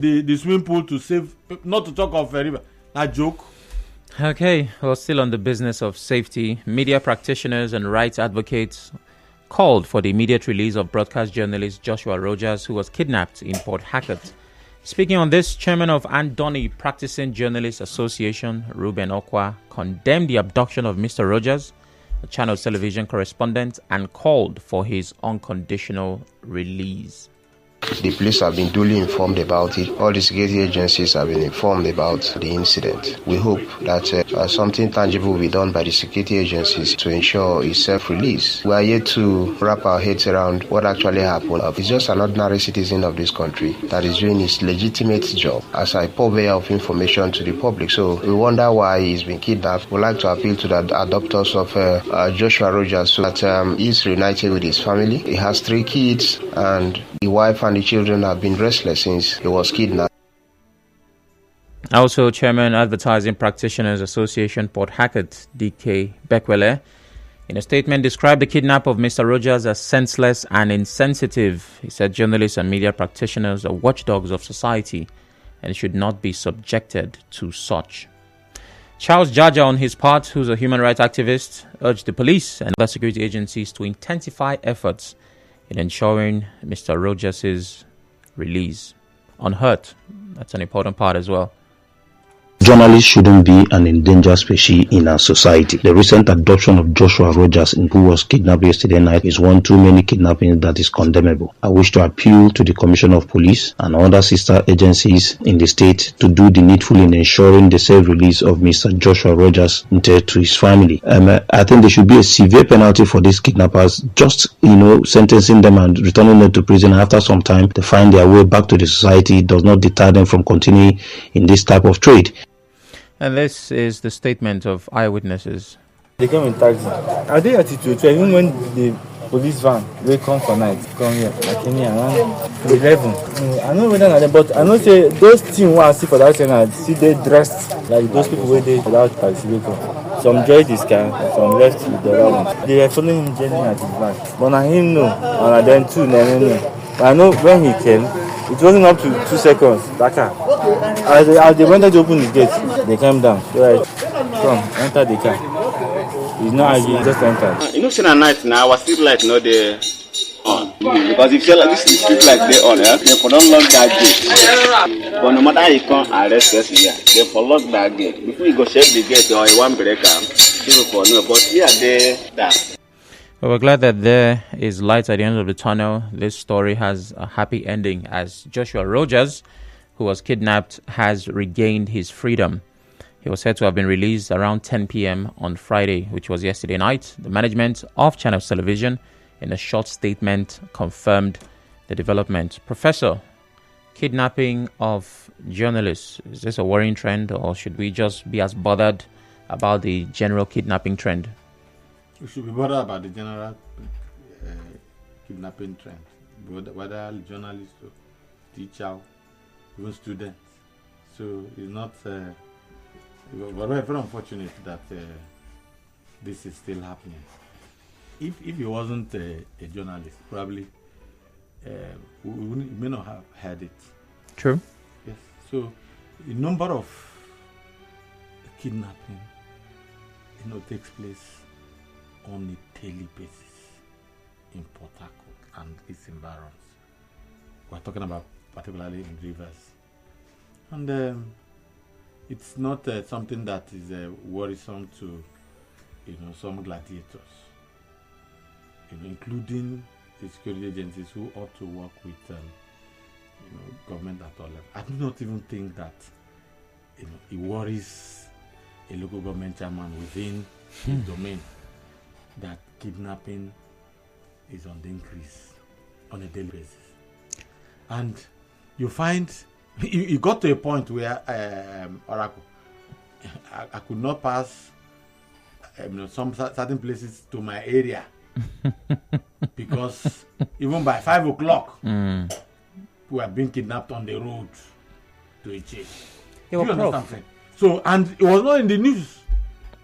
the swimming pool to save, not to talk of a river. A joke. Okay, well, still on the business of safety, media practitioners and rights advocates called for the immediate release of broadcast journalist Joshua Rogers, who was kidnapped in Port Harcourt. Speaking on this, Chairman of Andoni Practicing Journalists Association, Ruben Okwa, condemned the abduction of Mr. Rogers, a Channel television correspondent, and called for his unconditional release. The police have been duly informed about it. All the security agencies have been informed about the incident. We hope that something tangible will be done by the security agencies to ensure his self-release. We are yet to wrap our heads around what actually happened. He's just an ordinary citizen of this country that is doing his legitimate job as a purveyor of information to the public. So we wonder why he's been kidnapped. We'd like to appeal to the adopters of Joshua Rogers so that he's reunited with his family. He has 3 kids, and the wife and the children have been restless since he was kidnapped. Also, Chairman Advertising Practitioners Association Port Harcourt, DK Bekwele, in a statement described the kidnap of Mr. Rogers as senseless and insensitive. He said journalists and media practitioners are watchdogs of society and should not be subjected to such. Charles Jaja, on his part, who's a human rights activist, urged the police and other security agencies to intensify efforts in ensuring Mr. Rogers' release unhurt. That's an important part as well. Journalists shouldn't be an endangered species in our society. The recent adoption of Joshua Rogers, who was kidnapped yesterday night, is one too many kidnappings that is condemnable. I wish to appeal to the Commissioner of Police and other sister agencies in the state to do the needful in ensuring the safe release of Mr. Joshua Rogers to his family. I think there should be a severe penalty for these kidnappers, just, sentencing them and returning them to prison. After some time, they find their way back to the society. Does not deter them from continuing in this type of trade. And this is the statement of eyewitnesses. They came in taxi. I did attitude, even when the police van, they come for night, come here, like in here around 11. I know whether not, but I know say those teams who I see for that scene, I see they dressed like those people where they without participating. Some joined this car, some left with the other one. They were following him journey at his back. But I him no, and then two, no. But I know when he came, it wasn't up to 2 seconds. That car. As they wanted to open the gate, they came down. Right, come, enter the car. He's not arguing, just entered. Say at night now, our street light not there on. Because if you like this street light they on, they for don't lock that gate. But no matter how you come arrest us here, they for lock that gate. Before you go shut the gate or you want breaker, people for no. But here they that. Well, we're glad that there is light at the end of the tunnel. This story has a happy ending as Joshua Rogers, who was kidnapped, has regained his freedom. He was said to have been released around 10 p.m. on Friday, which was yesterday night. The management of Channel Television, in a short statement, confirmed the development. Professor, kidnapping of journalists, is this a worrying trend, or should we just be as bothered about the general kidnapping trend? We should be bothered about the general kidnapping trend, whether journalists or teachers, even students. So it's not, we're very unfortunate that this is still happening. If he wasn't a journalist, probably we may not have had it. True. Yes. So a number of kidnapping, takes place on a daily basis in Port Harcourt and its environs. We're talking about particularly in rivers. And it's not something that is worrisome to some gladiators, including the security agencies who ought to work with government at all levels. I do not even think that it worries a local government chairman within his domain that kidnapping is on the increase on a daily basis. And you find you got to a point where Oracle, I could not pass some certain places to my area because even by 5 o'clock we are being kidnapped on the road to a church. Do you understand? So, and it was not in the news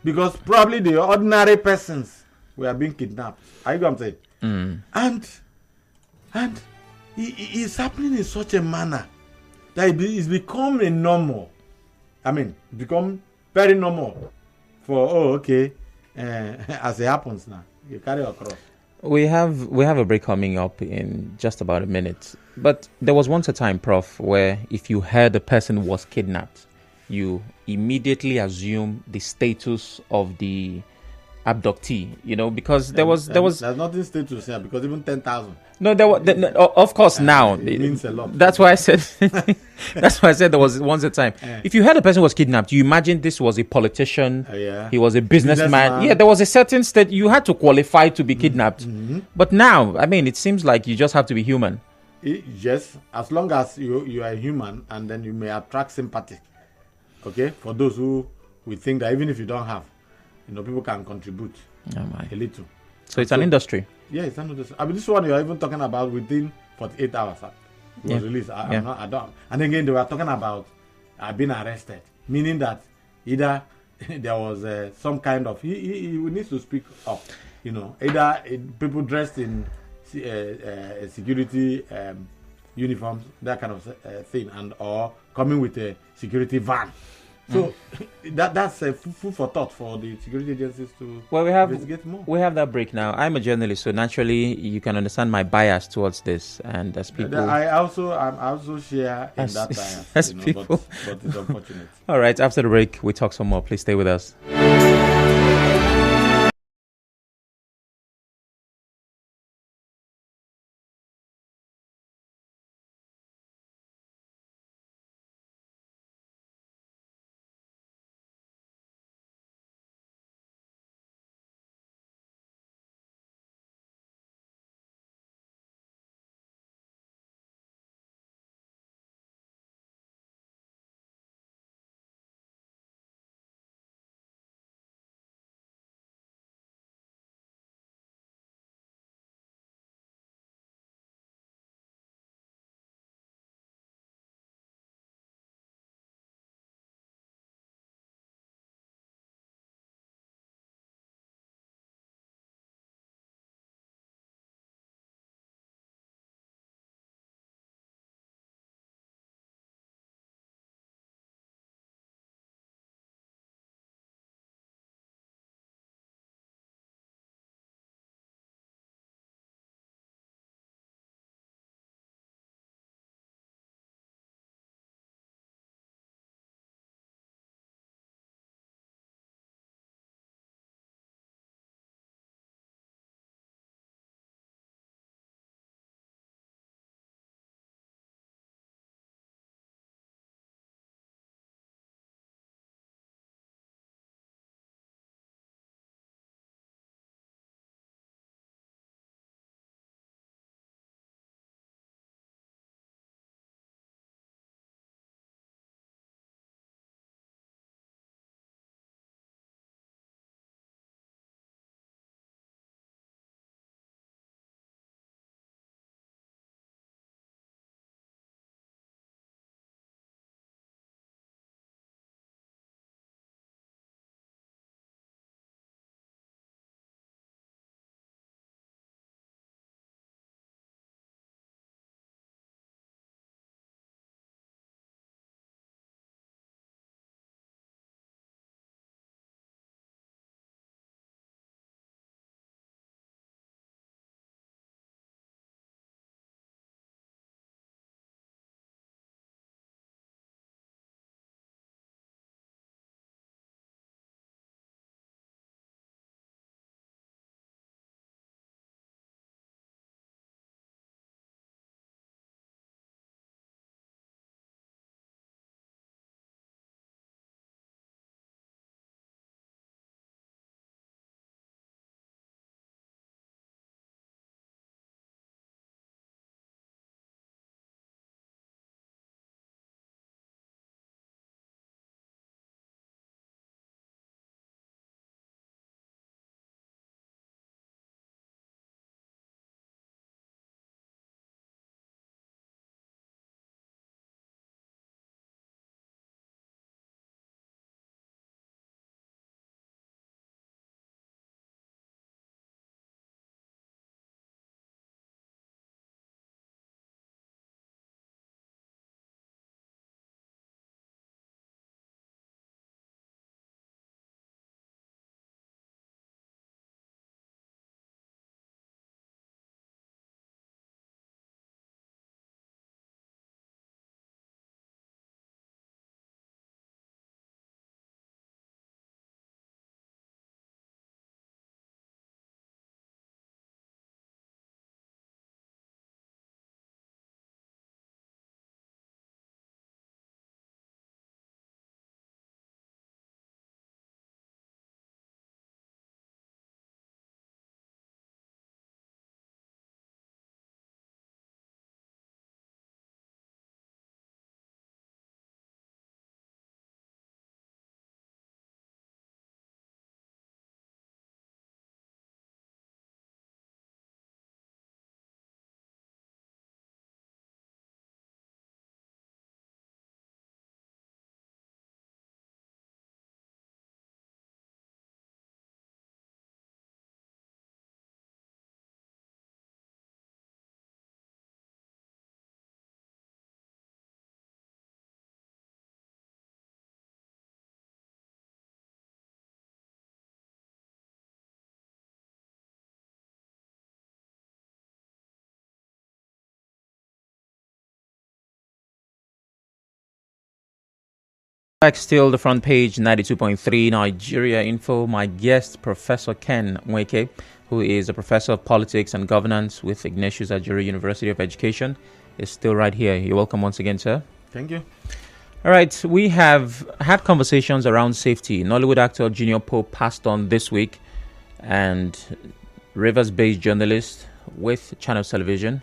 because probably the ordinary persons were being kidnapped. Are you going to say? And it's happening in such a manner that it's become a normal. I mean, become very normal for as it happens now, you carry across. We have a break coming up in just about a minute. But there was once a time, Prof, where if you heard a person was kidnapped, you immediately assume the status of the abductee, because there's nothing state to say, because even 10,000. No, of course now it means a lot. That's why I said there was once a time. If you heard a person was kidnapped, you imagine this was a politician. He was a businessman. Yeah, there was a certain state you had to qualify to be kidnapped. Mm-hmm. But now, I mean, it seems like you just have to be human. Yes, as long as you are human, and then you may attract sympathy. Okay, for those who we think that even if you don't have, people can contribute a little. So it's an industry. Yeah, it's an industry. I mean, this one you're even talking about within 48 hours. It was released. I don't. And again, they were talking about being arrested, meaning that either there was some kind of he needs to speak up. Either people dressed in security uniforms, that kind of thing, and or coming with a security van. So that's a food for thought for the security agencies to investigate more. We have that break now. I'm a journalist, so naturally you can understand my bias towards this. And as people, I also share in that bias. As people, but it's unfortunate. All right, after the break, we talk some more. Please stay with us. Back still the front page, 92.3 Nigeria Info. My guest, Professor Ken Nweke, who is a professor of politics and governance with Ignatius Ajuru University of Education, is still right here. You're welcome once again, sir. Thank you. All right, we have had conversations around safety. Nollywood actor Junior Pope passed on this week, and Rivers-based journalist with Channels Television,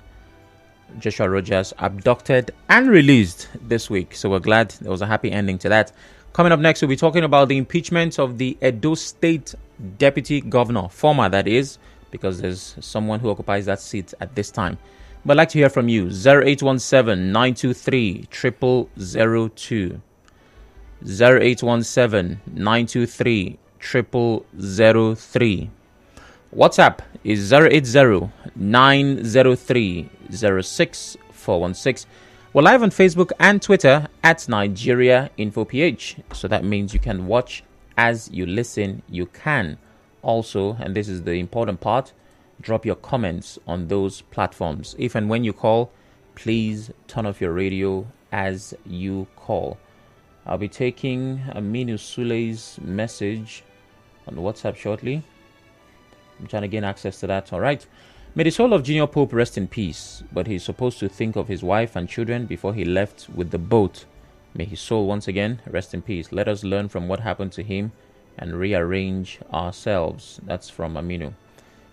Joshua Rogers, abducted and released this week. So we're glad there was a happy ending to that. Coming up next, we'll be talking about the impeachment of the Edo State Deputy Governor, former that is, because there's someone who occupies that seat at this time. But I'd like to hear from you. 0817-923-0002. 0817-923-0003. WhatsApp is 080-903-06416. We're live on Facebook and Twitter at Nigeria InfoPH. So that means you can watch as you listen. You can also, and this is the important part, drop your comments on those platforms. If and when you call, please turn off your radio as you call. I'll be taking Aminu Sule's message on WhatsApp shortly. I'm trying to gain access to that. All right. May the soul of Junior Pope rest in peace, but he's supposed to think of his wife and children before he left with the boat. May his soul once again rest in peace. Let us learn from what happened to him and rearrange ourselves. That's from Aminu.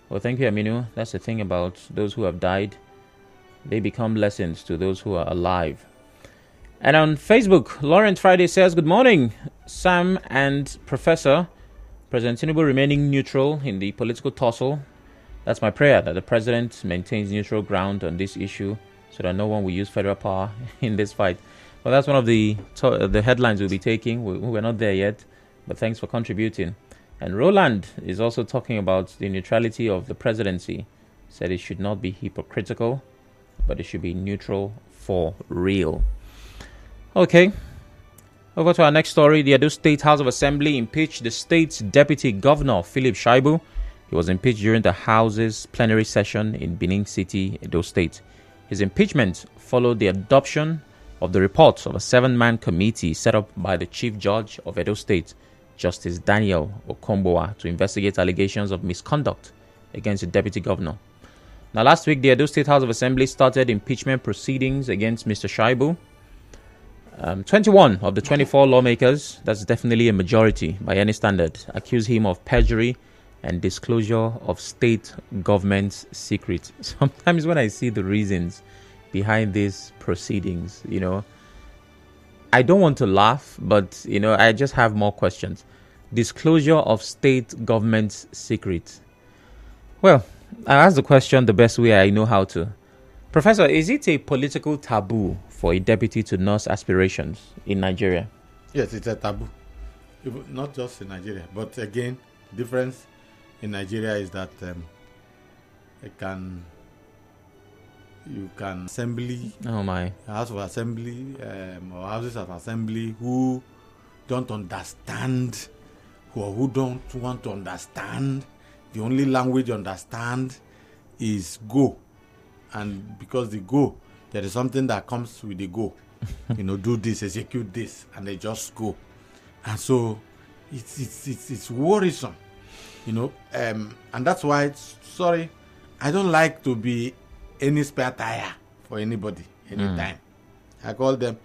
Well, thank you, Aminu. That's the thing about those who have died. They become lessons to those who are alive. And on Facebook, Laurent Friday says, good morning, Sam and Professor. President Tinubu remaining neutral in the political tussle. That's my prayer, that the president maintains neutral ground on this issue so that no one will use federal power in this fight. Well, that's one of the headlines we'll be taking. We're not there yet, but thanks for contributing. And Roland is also talking about the neutrality of the presidency. Said it should not be hypocritical, but it should be neutral for real. Okay. Over to our next story. The Edo State House of Assembly impeached the state's deputy governor, Philip Shaibu. He was impeached during the House's plenary session in Benin City, Edo State. His impeachment followed the adoption of the report of a 7-man committee set up by the Chief Judge of Edo State, Justice Daniel Okomboa, to investigate allegations of misconduct against the deputy governor. Now, last week, the Edo State House of Assembly started impeachment proceedings against Mr. Shaibu. 21 of the 24 lawmakers, that's definitely a majority by any standard, accuse him of perjury and disclosure of state government's secrets. Sometimes when I see the reasons behind these proceedings, I don't want to laugh, but, I just have more questions. Disclosure of state government's secrets. Well, I ask the question the best way I know how to. Professor, is it a political taboo for a deputy to nurse aspirations in Nigeria? Yes, it's a taboo. Not just in Nigeria, but again, difference in Nigeria is that you can assembly, House of Assembly or houses of assembly who don't understand or who don't want to understand. The only language you understand is go. And because the go, there is something that comes with the go. Do this, execute this, and they just go. And so it's worrisome, and that's why, I don't like to be any spare tire for anybody, anytime. I call them,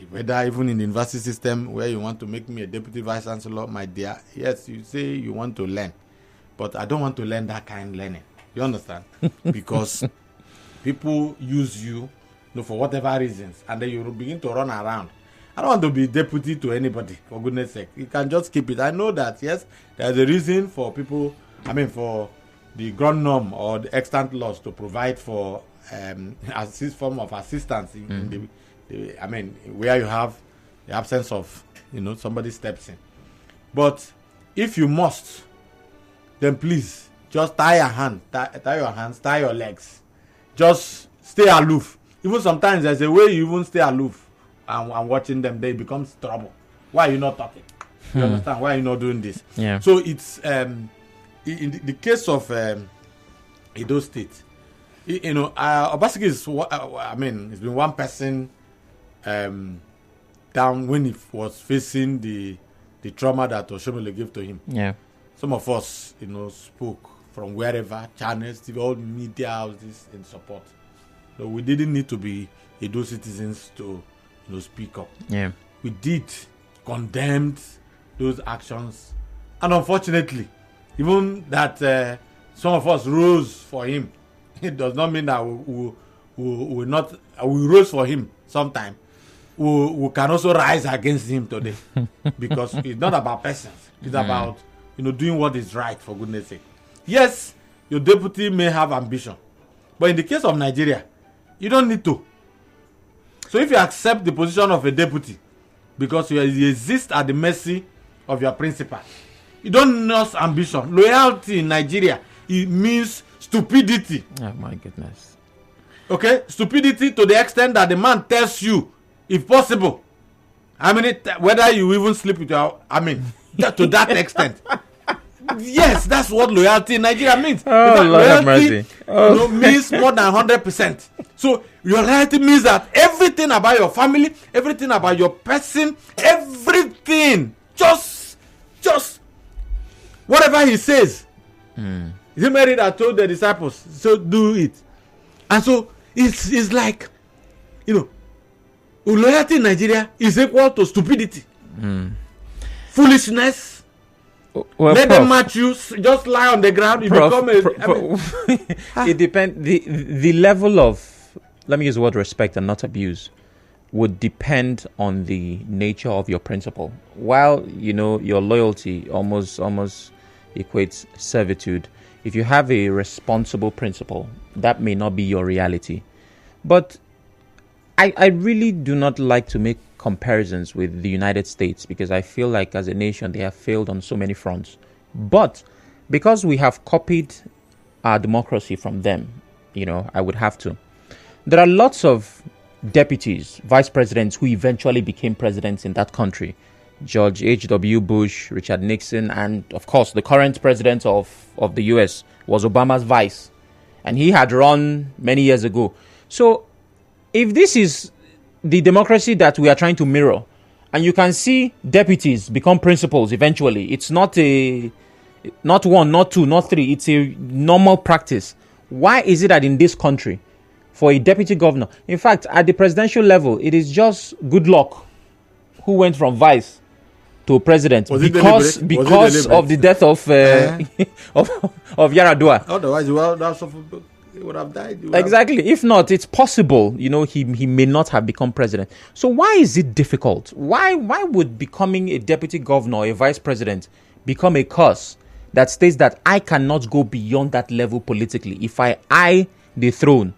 whether even in the university system where you want to make me a deputy vice chancellor, my dear, yes, you say you want to learn, but I don't want to learn that kind of learning. You understand? Because people use you, for whatever reasons, and then you begin to run around. I don't want to be deputy to anybody, for goodness sake. You can just keep it. I know that, yes, there's a reason for people, for the ground norm or the extant laws to provide for form of assistance in where you have the absence of, somebody steps in. But if you must, then please just tie your hands, tie your legs. Just stay aloof. Even sometimes there's a way you even stay aloof and watching them, they become trouble. Why are you not talking? You understand? Why are you not doing this? Yeah. So it's in the case of Edo State, Obaseki is, it's been one person down when he was facing the trauma that Oshomole gave to him. Yeah. Some of us, spoke from wherever, channels, TV, all media houses in support. So we didn't need to be Edo citizens to, speak up. Yeah. We did condemned those actions, and unfortunately, even that some of us rose for him, it does not mean that we rose for him sometime. We can also rise against him today because it's not about persons. It's about doing what is right, for goodness sake. Yes, your deputy may have ambition, but in the case of Nigeria, you don't need to. So if you accept the position of a deputy because you exist at the mercy of your principal, you don't nurse ambition. Loyalty in Nigeria, it means stupidity. Oh my goodness. Okay, stupidity to the extent that the man tells you, if possible, whether you even sleep with your, to that extent. Yes, that's what loyalty in Nigeria means. Oh, Lord have mercy. Means more than 100%. So your loyalty means that everything about your family, everything about your person, everything, just whatever he says. Is it Mary that told the disciples, so do it? And so it's like, loyalty in Nigeria is equal to stupidity, foolishness. Well, let them match you, just lie on the ground. You become it depends. The level of, let me use the word respect and not abuse, would depend on the nature of your principle. While your loyalty almost equates servitude, if you have a responsible principle, that may not be your reality. But I really do not like to make comparisons with the United States because I feel like as a nation they have failed on so many fronts. But because we have copied our democracy from them, I would have to. There are lots of deputies, vice presidents who eventually became presidents in that country. George H.W. Bush, Richard Nixon, and of course the current president of the US was Obama's vice. And he had run many years ago. So if this is the democracy that we are trying to mirror, and you can see deputies become principals eventually, it's not one, not two, not three, it's a normal practice. Why is it that in this country, for a deputy governor, in fact, at the presidential level, it is just good luck who went from vice to president because of the death of Yaradua. Otherwise, he would have died. Exactly. If not, it's possible, he may not have become president. So why is it difficult? Why would becoming a deputy governor or a vice president become a curse that states that I cannot go beyond that level politically? If I the throne,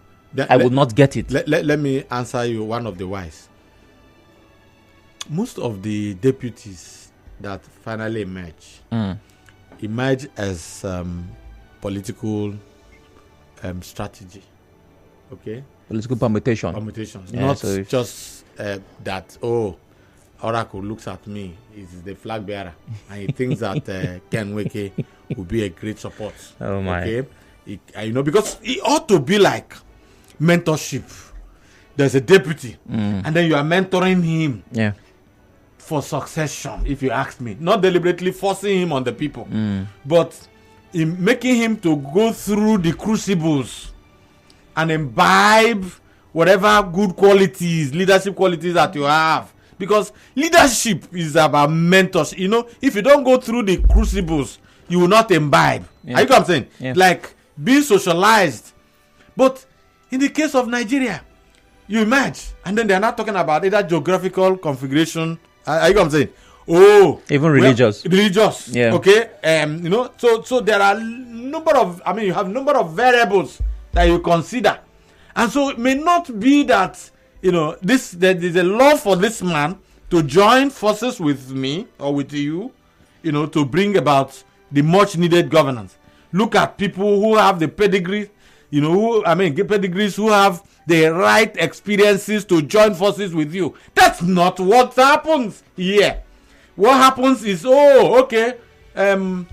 I will not get it. Let me answer you one of the whys. Most of the deputies that finally emerge as political strategy. Okay? Political permutations. Yeah, not just that, Oracle looks at me, he's the flag bearer, and he thinks that Nweke will be a great support. Oh my. Okay? Because it ought to be like mentorship. There's a deputy, and then you are mentoring him. Yeah. For succession, if you ask me. Not deliberately forcing him on the people, but in making him to go through the crucibles and imbibe whatever good qualities, leadership qualities that you have. Because leadership is about mentors. If you don't go through the crucibles, you will not imbibe. Yeah. Are you know what I'm saying? Yeah. Like being socialized. But in the case of Nigeria, you emerge, and then they are not talking about either geographical configuration. Are you know what I'm saying? Even religious. Religious. Yeah. Okay. So there are you have number of variables that you consider. And so it may not be that, there is a law for this man to join forces with me or with you, to bring about the much needed governance. Look at people who have the pedigree, pedigrees who have the right experiences to join forces with you. That's not what happens here. What happens is, I'm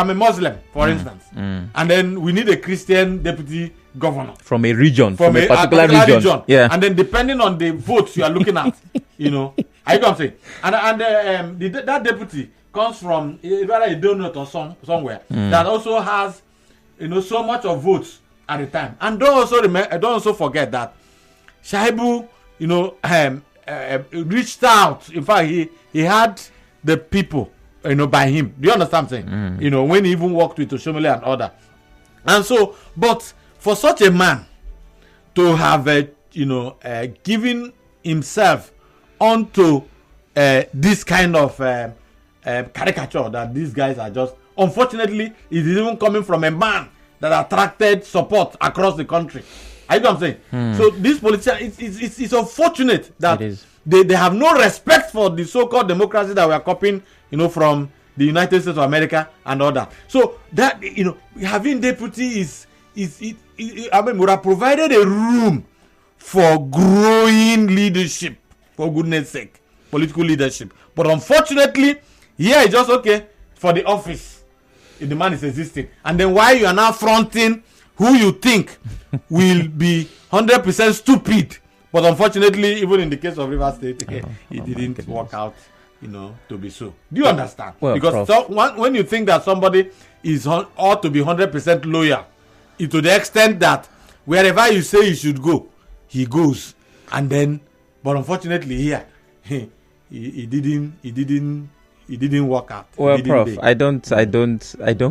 a Muslim, for instance, and then we need a Christian deputy governor from a region, from a particular region. Yeah. And then depending on the votes you are looking at, You know, I come saying, and that deputy comes from either a donut or somewhere that also has, you know, so much of votes at the time. And don't also forget that Shaibu, you know, reached out. In fact, he had the people, you know, by him. Do you understand what I'm saying? You know, when he even worked with Oshomole and other. And so, but for such a man to have, given himself onto this kind of caricature that these guys are just, unfortunately, it is even coming from a man that attracted support across the country. I know what I'm saying. So this politician, it's unfortunate that they have no respect for the so-called democracy that we are copying, you know, from the United States of America and all that. So that, you know, having deputy would have provided a room for growing leadership, for goodness sake, political leadership. But unfortunately, here it's just okay for the office if the man is existing. And then why you are now fronting who you think will be 100% stupid. But unfortunately, even in the case of Rivers State, it didn't work out, you know, to be so. Do you understand? Well, because when you think that somebody ought to be 100% loyal, to the extent that wherever you say he should go, he goes. And then, but unfortunately here, he didn't work out. Well, Prof, I don't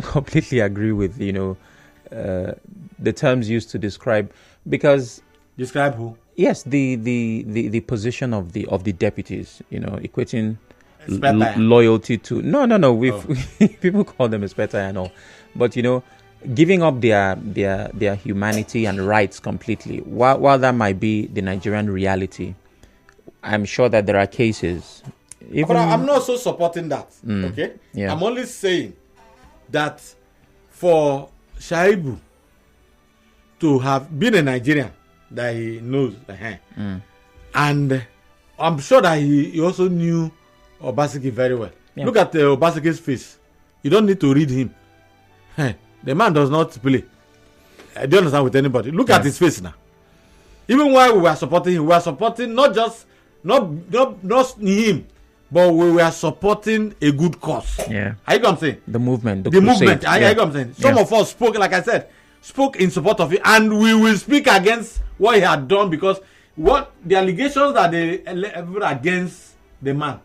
completely agree with, you know, the terms used to describe, because describe who? Yes, the position of the deputies, you know, equating loyalty to people call them a spectre and all, but you know, giving up their humanity and rights completely. While that might be the Nigerian reality, I'm sure that there are cases. But I'm not so supporting that. Okay, yeah. I'm only saying that for Shaibu to have been a Nigerian that he knows, and I'm sure that he also knew Obaseki very well. Yeah. Look at Obaseki's face. You don't need to read him. The man does not play. I don't understand with anybody. Look at his face now. Even while we were supporting him, we were supporting not him, but we were supporting a good cause. Yeah. I know what I'm saying? The movement. The movement. I know what I'm saying? Some of us spoke, like I said, spoke in support of it, and we will speak against what he had done, because what the allegations that they leveled against the man,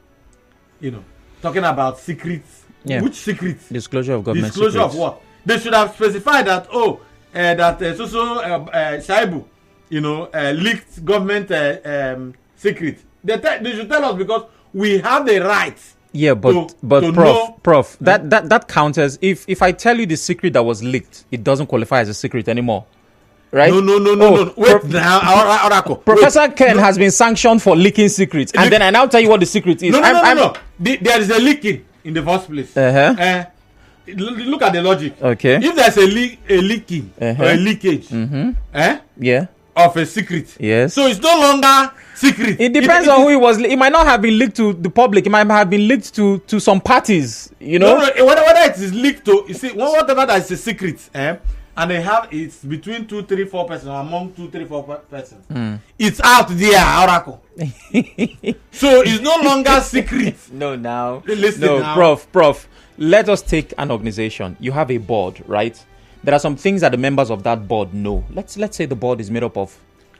you know, talking about secrets. Yeah. Which secrets? Disclosure of government Disclosure secrets. of what? They should have specified that, Shaibu, you know, leaked government secret. They should tell us, because we have the right. Yeah, but Prof, that counts as if I tell you the secret that was leaked, it doesn't qualify as a secret anymore, right? No. Wait now, Oracle. Professor Ken has been sanctioned for leaking secrets, and then I now tell you what the secret is. No. There is a leaking in the first place. Look at the logic. Okay. If there's a leaking or a leakage, of a secret, yes. So it's no longer secret. It depends on who it was. It might not have been leaked to the public. It might have been leaked to some parties. You know. No, whether it is leaked to, you see, whatever that is a secret, and they have it's between 2, 3, 4 persons, among 2, 3, 4 persons. It's out there, Oracle. So it's no longer secret. Prof. Let us take an organization. You have a board, right? There are some things that the members of that board know. Let's say the board is made up of.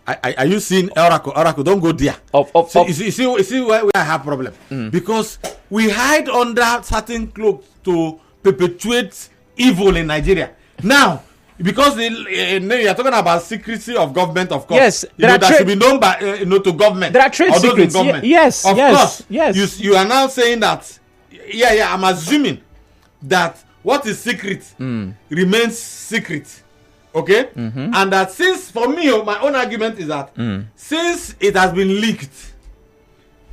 Are you seeing Oracle? Oracle, don't go there. You see where I have problem, because we hide under certain cloaks to perpetuate evil in Nigeria. Now, because you are talking about secrecy of government, of course. Yes, that should be known by to government. There are trade secrets. Yes, of course. Yes. You are now saying that. Yeah. I'm assuming that what is secret remains secret. Okay? And that since, for me, my own argument is that since it has been leaked,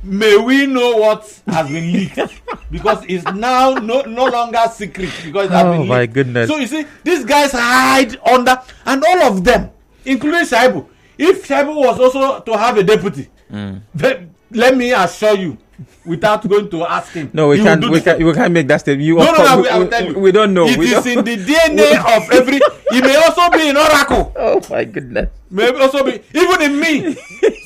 may we know what has been leaked, because it's now no longer secret, because it has been leaked. My goodness. So you see, these guys hide under, and all of them, including Shaibu. If Shaibu was also to have a deputy, let me assure you, without going to ask him. No, we can't. We can't make that statement. No, I will tell you. We don't know. It is in the DNA of every. It may also be in Oracle. Oh my goodness. May also be even in me.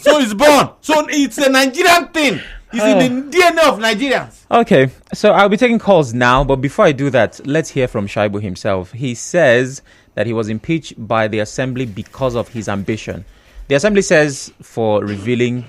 So it's born. So it's a Nigerian thing. It's in the DNA of Nigerians. Okay, so I'll be taking calls now, but before I do that, let's hear from Shaibu himself. He says that he was impeached by the assembly because of his ambition. The assembly says for revealing,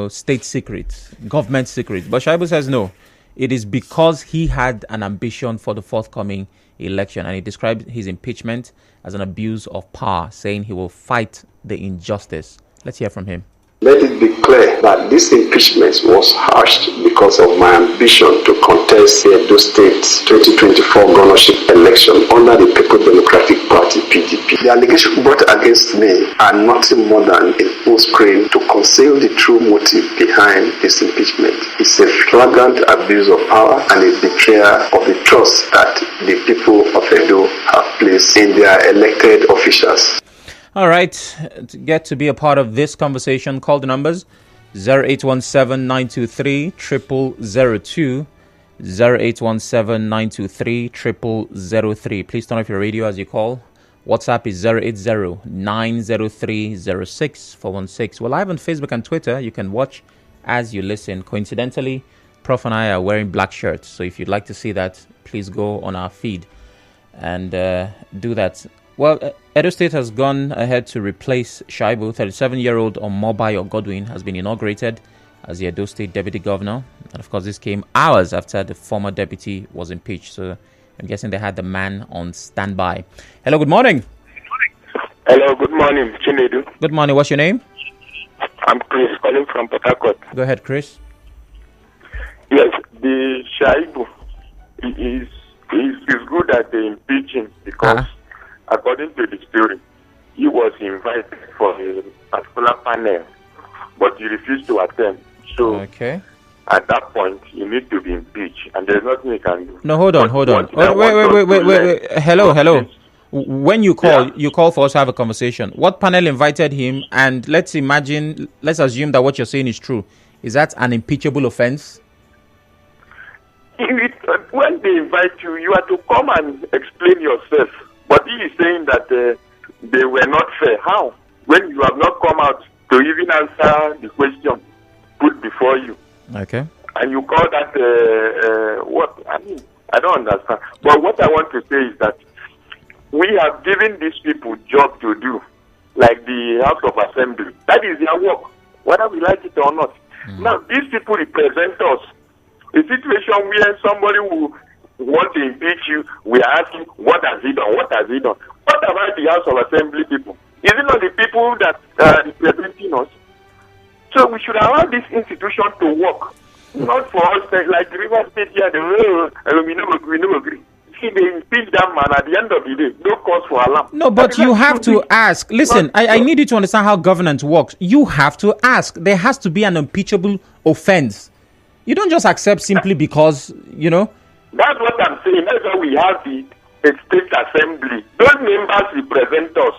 state secrets, government secrets. But Shaibu says no, it is because he had an ambition for the forthcoming election. And he described his impeachment as an abuse of power, saying he will fight the injustice. Let's hear from him. Let it be clear that this impeachment was hashed because of my ambition to contest the Edo State 2024 governorship election under the People's Democratic Party, PDP. The allegations brought against me are nothing more than a postscript to conceal the true motive behind this impeachment. It's a flagrant abuse of power and a betrayal of the trust that the people of Edo have placed in their elected officials. All right, to get to be a part of this conversation, call the numbers 0817-923-0002, 0817-923-0003. Please turn off your radio as you call. WhatsApp is 080-903-06-416. We're live on Facebook and Twitter. You can watch as you listen. Coincidentally, Prof and I are wearing black shirts. So if you'd like to see that, please go on our feed and do that. Well, Edo State has gone ahead to replace Shaibu. 37-year-old Omobayo Godwin has been inaugurated as the Edo State Deputy Governor. And of course, this came hours after the former deputy was impeached. So I'm guessing they had the man on standby. Hello, good morning. Hello, good morning, Chinedu. Good morning. What's your name? I'm Chris, calling from Port Harcourt. Go ahead, Chris. Yes, the Shaibu is good at the impeaching because, according to the story, he was invited for a particular panel, but he refused to attend. So, at that point, you need to be impeached, and there's nothing you can do. No, hold on. Wait. Hello. When you call for us to have a conversation. What panel invited him? And let's assume that what you're saying is true. Is that an impeachable offense? When they invite you, you have to come and explain yourself. But he is saying that they were not fair. How? When you have not come out to even answer the question put before you. Okay. And you call that what? I mean, I don't understand. But what I want to say is that we have given these people job to do, like the House of Assembly. That is their work, whether we like it or not. Now, these people represent us. A situation where somebody who wants to impeach you, we are asking, what has he done? What has he done? What about the House of Assembly people? Is it not the people that are representing us? So we should allow this institution to work. Not for us, like the River State here, we never agree. See, they impeach that man at the end of the day. No cause for alarm. No, but you have to ask. Listen, I need you to understand how governance works. You have to ask. There has to be an impeachable offense. You don't just accept simply because, That's what I'm saying. That's why we have the state assembly. Those members represent us.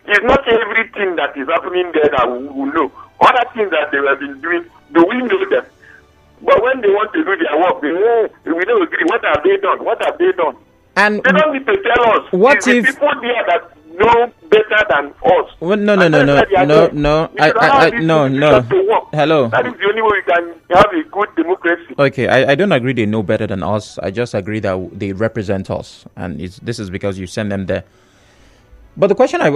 It's not everything that is happening there that we know. Other things that they have been doing, do we know them? But when they want to do their work, we don't agree. What have they done? And they don't need to tell us. What it's if the people there that know better than us? Well, no. Hello. That is the only way we can have a good democracy. Okay, I don't agree they know better than us. I just agree that they represent us, and this is because you send them there. But the question I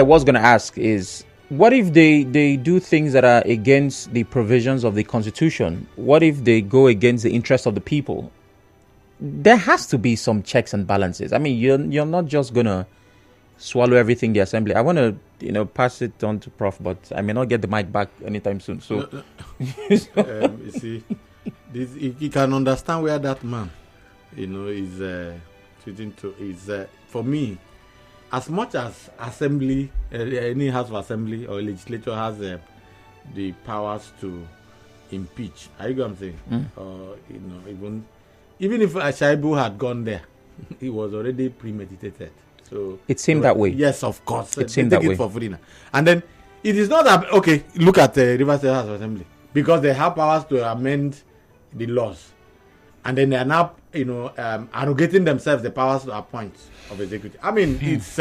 was going to ask is, what if they do things that are against the provisions of the Constitution? What if they go against the interests of the people? There has to be some checks and balances. I mean, you're not just going to swallow everything the assembly. I want to, pass it on to Prof, but I may not get the mic back anytime soon. So, you see, you can understand where that man, is tweeting to. Is for me, as much as assembly, any house of assembly or legislature has the powers to impeach. Are you going to say? Or even if Shaibu had gone there, it was already premeditated. So it seemed that way. Yes, of course. It seemed that way. For free now. And then it is not that look at River State House of Assembly. because they have powers to amend the laws, and then they are now, arrogating themselves the powers to appoint of executive. I mean, it's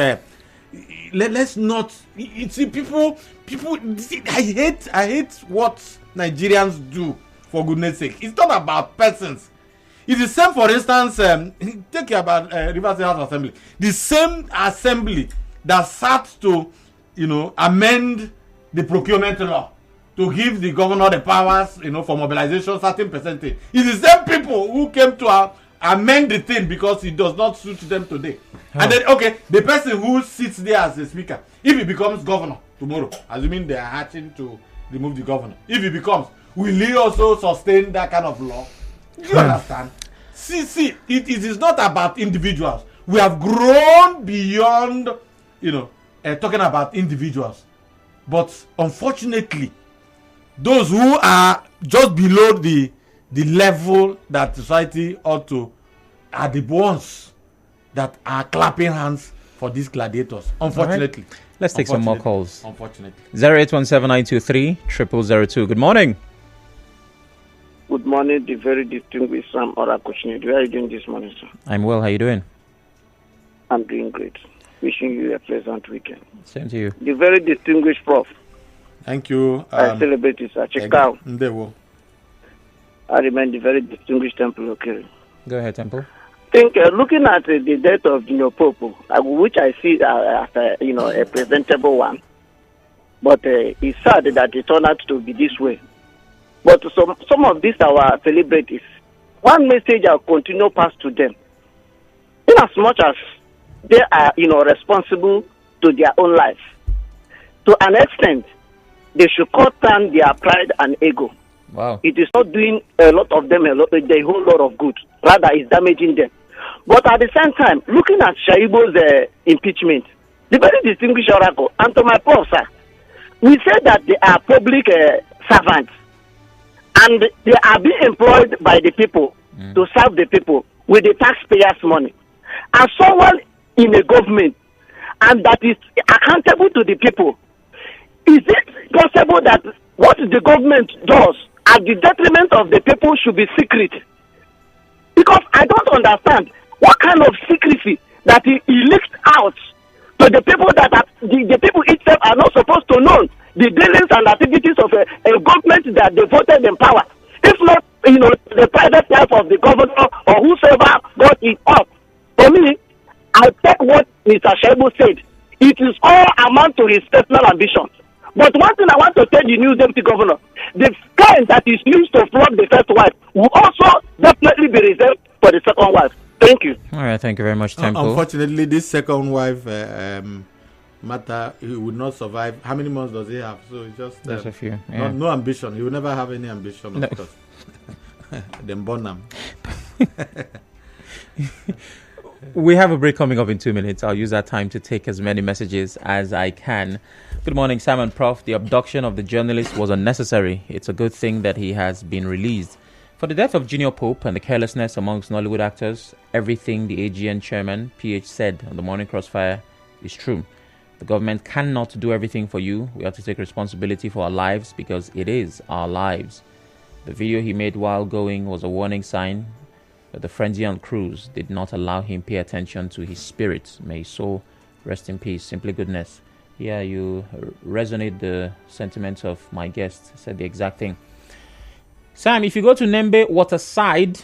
let's not. See, people. I hate what Nigerians do. For goodness sake, it's not about persons. It's the same, for instance, take about Rivers State House Assembly. The same assembly that sat to, amend the procurement law to give the governor the powers, for mobilization, certain percentage. It's the same people who came to amend the thing because it does not suit them today. Oh. And then, the person who sits there as a speaker, if he becomes governor tomorrow, assuming they are hatching to remove the governor, if he becomes, will he also sustain that kind of law? Do you understand? See, it is not about individuals. We have grown beyond, talking about individuals. But unfortunately, those who are just below the level that society ought to are the ones that are clapping hands for these gladiators. Unfortunately. Right. Let's take some more calls. Unfortunately. 08179230002. Good morning. Good morning, the very distinguished Sam Orakuchini. How are you doing this morning, sir? I'm well. How are you doing? I'm doing great. Wishing you a pleasant weekend. Same to you. The very distinguished Prof. Thank you. I celebrate you, sir. Check out. I remain the very distinguished Temple. Okay. Go ahead, Temple. I think looking at the death of Pope, which I see as a presentable one, but it's sad that it turned out to be this way. But some of these our celebrities, one message I'll continue pass to them. In as much as they are, responsible to their own life, to an extent, they should cut down their pride and ego. Wow. It is not doing a lot of them a whole lot of good. Rather, it's damaging them. But at the same time, looking at Shaibo's impeachment, the very distinguished oracle, and to my Prof, sir, we say that they are public servants. And they are being employed by the people to serve the people with the taxpayers' money. As someone in a government and that is accountable to the people, is it possible that what the government does at the detriment of the people should be secret? Because I don't understand what kind of secrecy that he leaked out to the people that the people itself are not supposed to know the dealings and activities of a government that they voted in power. If not, the private life of the governor or whosoever got it up. For me, I take what Mr. Shaibu said. It is all amount to his personal ambition. But one thing I want to tell the new deputy governor, the kind that is used to flog the first wife will also definitely be reserved for the second wife. Thank you. All right, thank you very much, Temple. Unfortunately, this second wife matter, he would not survive. How many months does he have? So it's just there's a few. Yeah. No ambition. He will never have any ambition, of course. Then born them. We have a break coming up in 2 minutes. I'll use that time to take as many messages as I can. Good morning, Sam and Prof. The abduction of the journalist was unnecessary. It's a good thing that he has been released. For the death of Junior Pope and the carelessness amongst Nollywood actors, everything the AGN chairman, PH, said on the Morning Crossfire is true. The government cannot do everything for you. We have to take responsibility for our lives because it is our lives. The video he made while going was a warning sign that the frenzy on cruise did not allow him pay attention to his spirit. May his soul rest in peace. Simply goodness. Yeah, you resonate the sentiments of my guest. Said the exact thing. Sam, if you go to Nembe Waterside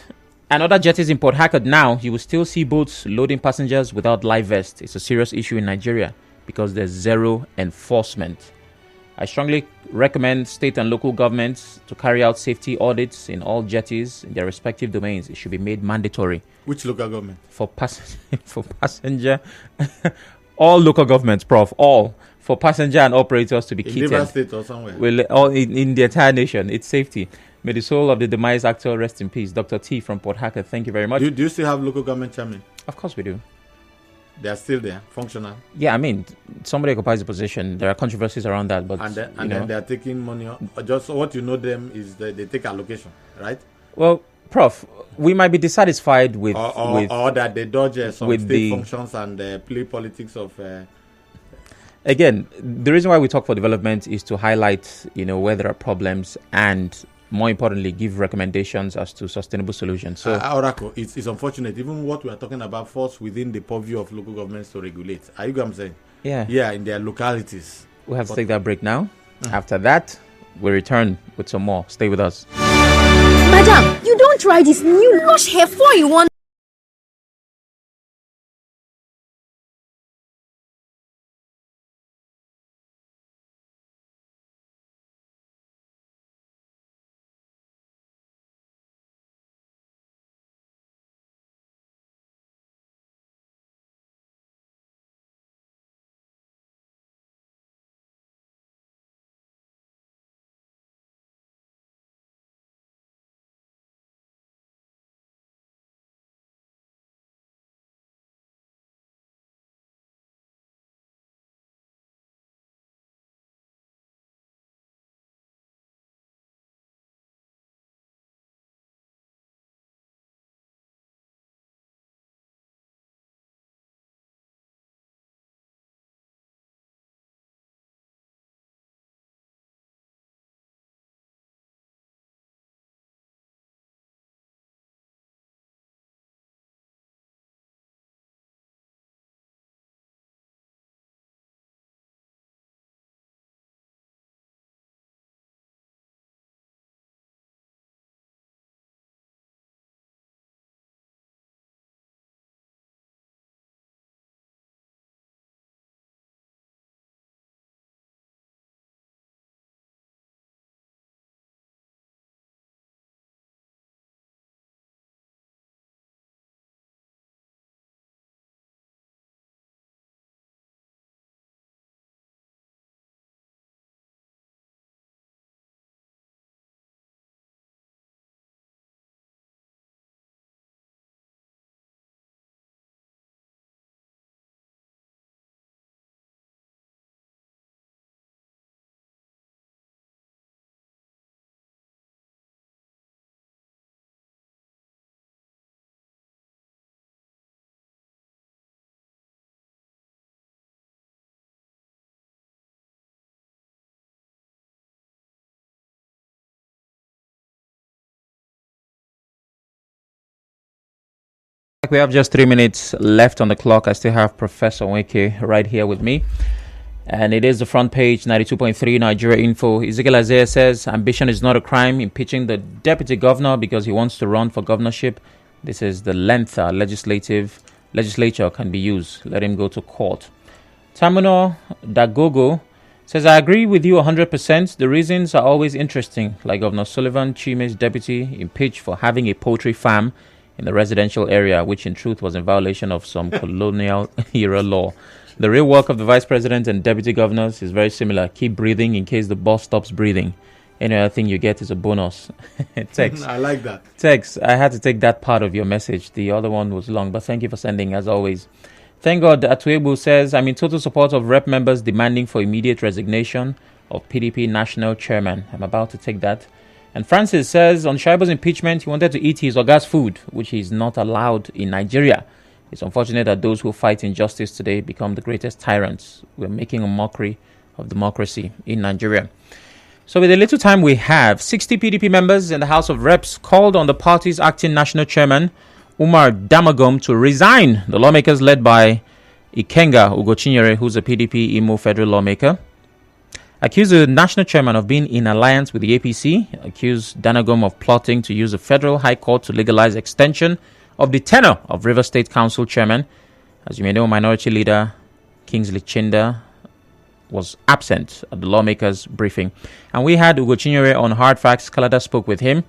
and other jetties in Port Harcourt now, you will still see boats loading passengers without life vests. It's a serious issue in Nigeria because there's zero enforcement. I strongly recommend state and local governments to carry out safety audits in all jetties in their respective domains. It should be made mandatory. Which local government? For passenger, all local governments, Prof, all. For passenger and operators to be kitted. In Rivers State or somewhere? Well, all in the entire nation. It's safety. May the soul of the demised actor rest in peace. Dr. T from Port Harcourt, thank you very much. Do you still have local government chairman? Of course we do. They are still there, functional. Yeah, I mean, somebody occupies the position. There are controversies around that, but then they are taking money. Just what you know them is that they take allocation, right? Well, Prof, we might be dissatisfied with or that they dodge some state functions and play politics of. again, the reason why we talk for development is to highlight, where there are problems and, more importantly, give recommendations as to sustainable solutions. So, Oracle, it's unfortunate. Even what we are talking about falls within the purview of local governments to regulate. Are you what I'm saying? Yeah. Yeah, in their localities. We have to take that break now. After that, we return with some more. Stay with us. Madam, you don't try this new Lush Hair 4-in-1. We have just 3 minutes left on the clock. I still have Professor Nweke right here with me. And it is the front page, 92.3 Nigeria Info. Ezekiel Isaiah says, ambition is not a crime. Impeaching the deputy governor because he wants to run for governorship. This is the length legislature can be used. Let him go to court. Tamuno Dagogo says, I agree with you 100%. The reasons are always interesting, like Governor Sullivan, Chime's deputy, impeached for having a poultry farm in the residential area, which in truth was in violation of some colonial era law. The real work of the vice president and deputy governors is very similar. Keep breathing in case the boss stops breathing. Any other thing you get is a bonus. Text. I like that. Text. I had to take that part of your message. The other one was long, but thank you for sending as always. Thank God, Atuebu says, I'm in total support of rep members demanding for immediate resignation of PDP national chairman. I'm about to take that. And Francis says, on Shaibo's impeachment, he wanted to eat his Oga's food, which is not allowed in Nigeria. It's unfortunate that those who fight injustice today become the greatest tyrants. We're making a mockery of democracy in Nigeria. So with the little time we have, 60 PDP members in the House of Reps called on the party's acting national chairman, Umar Damagum, to resign. The lawmakers led by Ikenga Ugochinyere, who's a PDP Imo federal lawmaker, accused the national chairman of being in alliance with the APC, accused Danagum of plotting to use the federal high court to legalize extension of the tenure of River State Council chairman. As you may know, minority leader Kingsley Chinda was absent at the lawmakers' briefing. And we had Ugochinyere on Hard Facts. Kalada spoke with him.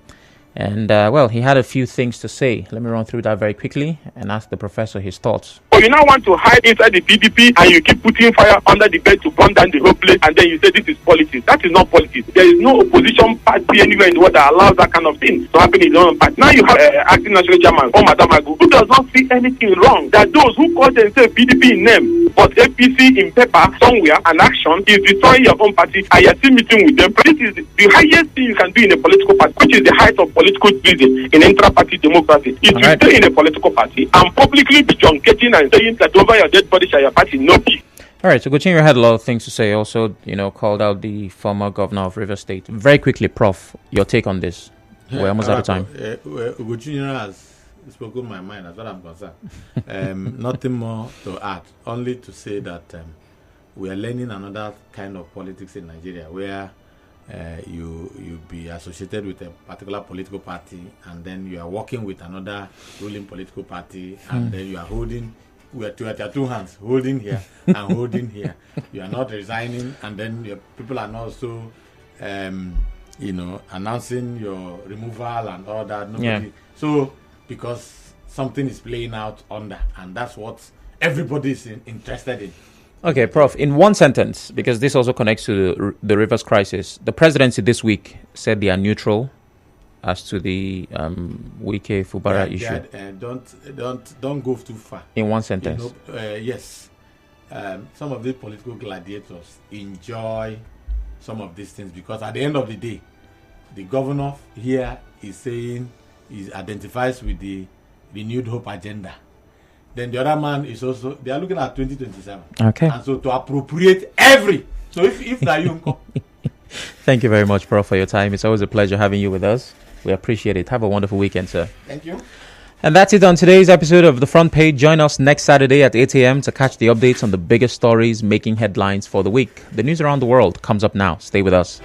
And, he had a few things to say. Let me run through that very quickly and ask the professor his thoughts. But you now want to hide inside the PDP and you keep putting fire under the bed to burn down the whole place, and then you say this is politics. That is not politics. There is no opposition party anywhere in the world that allows that kind of thing to happen in the own party. Now you have acting national chairman, Madam Agu, who does not see anything wrong. That those who call themselves PDP in name, but APC in paper somewhere, and action is destroying your own party, and you're still meeting with them. This is the highest thing you can do in a political party, which is the height of political treason in intra-party democracy. If you stay in a political party and publicly be truncating and saying that over your dead body shall your party not be. All right, so Gochinyo had a lot of things to say. Also, called out the former governor of Rivers State. Very quickly, Prof, your take on this. We're almost out of time. Gochinyo has spoken my mind as far as I'm concerned. Nothing more to add, only to say that we are learning another kind of politics in Nigeria where you be associated with a particular political party and then you are working with another ruling political party and then you are holding at your two hands, holding here and holding here. You are not resigning and then your people are not also announcing your removal and all that. Nobody. So because something is playing out under, and that's what everybody is interested in. Okay, Prof, in one sentence, because this also connects to the Rivers crisis, the presidency this week said they are neutral as to the Nweke Fubara issue. Don't go too far. In one sentence. Yes. Some of the political gladiators enjoy some of these things because at the end of the day, the governor here is saying he identifies with the renewed hope agenda. Then the other man is also, they are looking at 2027. Okay. And so to appropriate so if that you come. Thank you very much, Prof, for your time. It's always a pleasure having you with us. We appreciate it. Have a wonderful weekend, sir. Thank you. And that's it on today's episode of The Front Page. Join us next Saturday at 8 a.m. to catch the updates on the biggest stories making headlines for the week. The news around the world comes up now. Stay with us.